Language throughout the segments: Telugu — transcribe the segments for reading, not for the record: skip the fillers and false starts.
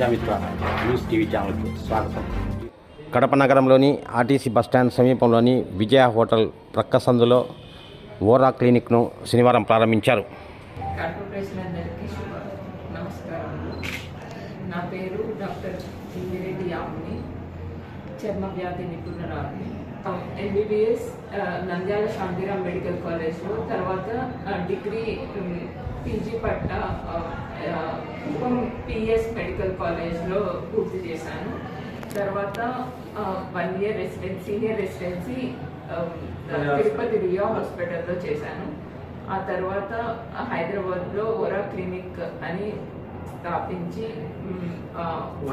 ప్రజామిత్ర న్యూస్ టీవీ ఛానల్కు స్వాగతం. కడప నగరంలోని ఆర్టీసీ బస్టాండ్ సమీపంలోని విజయ హోటల్ ప్రక్క సందులో ఓరా క్లినిక్ను శనివారం ప్రారంభించారు. కడప ప్రజలందరికీ నమస్కారములు. నా పేరు డాక్టర్ ఇందిరెడ్డి యామిని, చర్మ వ్యాధి నిపుణురాలిని. ఎంబీబీఎస్ నంద్యాల శాంతిరామ్ మెడికల్ కాలేజ్లో, తర్వాత డిగ్రీ పీజీ పట్ట పిఎస్ మెడికల్ కాలేజ్లో పూర్తి చేశాను. తర్వాత 1 year సీనియర్ రెసిడెన్సీ తిరుపతి రియా హాస్పిటల్లో చేశాను. ఆ తర్వాత హైదరాబాద్లో ఓరా క్లినిక్ అని స్థాపించి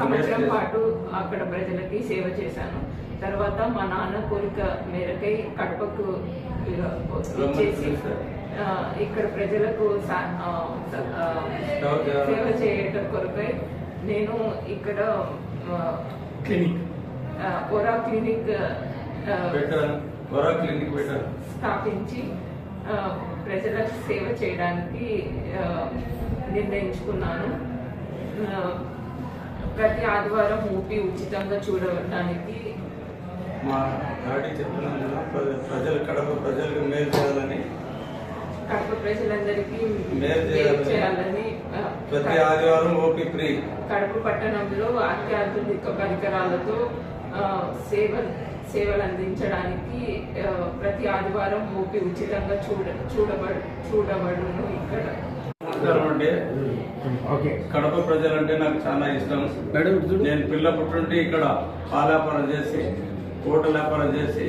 సంవత్సరం పాటు అక్కడ ప్రజలకి సేవ చేశాను. తర్వాత మా నాన్న కోరిక మేరకై కడపకు ఇచ్చేసి ఇక్కడ ప్రజలకు సేవ చేయటం కొరకై నేను ఇక్కడ ఓరా క్లినిక్ స్థాపించి ప్రజలకు సేవ చేయడానికి నిర్ణయించుకున్నాను. ప్రతి ఆదివారం ఊపి ఉచితంగా చూడడానికి మా డాడీ చెప్పినందున కడప ప్రజలకు మేలు చేయాలని, కడప ప్రజలందరికీ మేలు చేయాలని ప్రతి ఆదివారం ఓపీ ఫ్రీ కడప పట్టణంలో అత్యాధునిక పరికరాలతో సేవలు అందించడానికి ప్రతి ఆదివారం ఓపీ ఉచితంగా చూడబడును. ఇక్కడ కడప ప్రజలంటే నాకు చాలా ఇష్టం. నేను పిల్ల పుట్టుంటే ఇక్కడ పాల వ్యాపారం చేసి, హోటల్ వ్యాపారం చేసి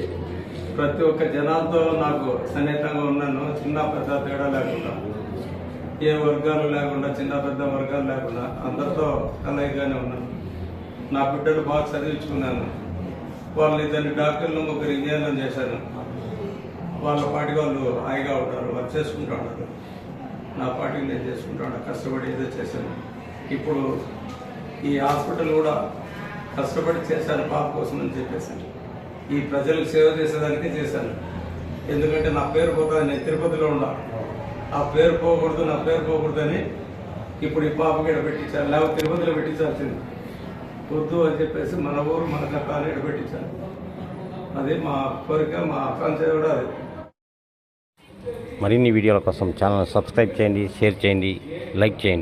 ప్రతి ఒక్క జనాలతో నాకు సన్నిహితంగా ఉన్నాను. చిన్న పెద్ద తేడా లేకుండా, ఏ వర్గాలు లేకుండా, చిన్న పెద్ద వర్గాలు లేకుండా అందరితో కలయిగానే ఉన్నాను. నా బిడ్డలు బాగా చదివించుకున్నాను. వాళ్ళు 2 డాక్టర్లు, 3 ఇంజనీర్లను చేశాను. వాళ్ళ పాటికి వాళ్ళు హాయిగా ఉంటారు, వాళ్ళు చేసుకుంటూ ఉంటారు. నా పాటికి నేను చేసుకుంటూ ఉంటాను, కష్టపడి ఏదో చేశాను. ఇప్పుడు ఈ హాస్పిటల్ కూడా కష్టపడి చేశాను పాప కోసం అని చెప్పేసాను. ఈ ప్రజలకు సేవ చేసేదానికే చేశాను. ఎందుకంటే నా పేరు పోతుంది, నేను తిరుపతిలో ఉన్నా, ఆ పేరు పోకూడదు, నా పేరు పోకూడదని ఇప్పుడు ఈ పాపకి ఇక్కడ పెట్టించాను. లేకపోతే తిరుపతిలో పెట్టించాల్సింది, వద్దు అని చెప్పేసి మన ఊరు మన కట్టాలని ఇక్కడ పెట్టించాను. అది మా కోరిక, మా ఆకాంక్ష కూడా అది. మరిన్ని వీడియోల కోసం ఛానల్ సబ్స్క్రైబ్ చేయండి, షేర్ చేయండి, లైక్ చేయండి.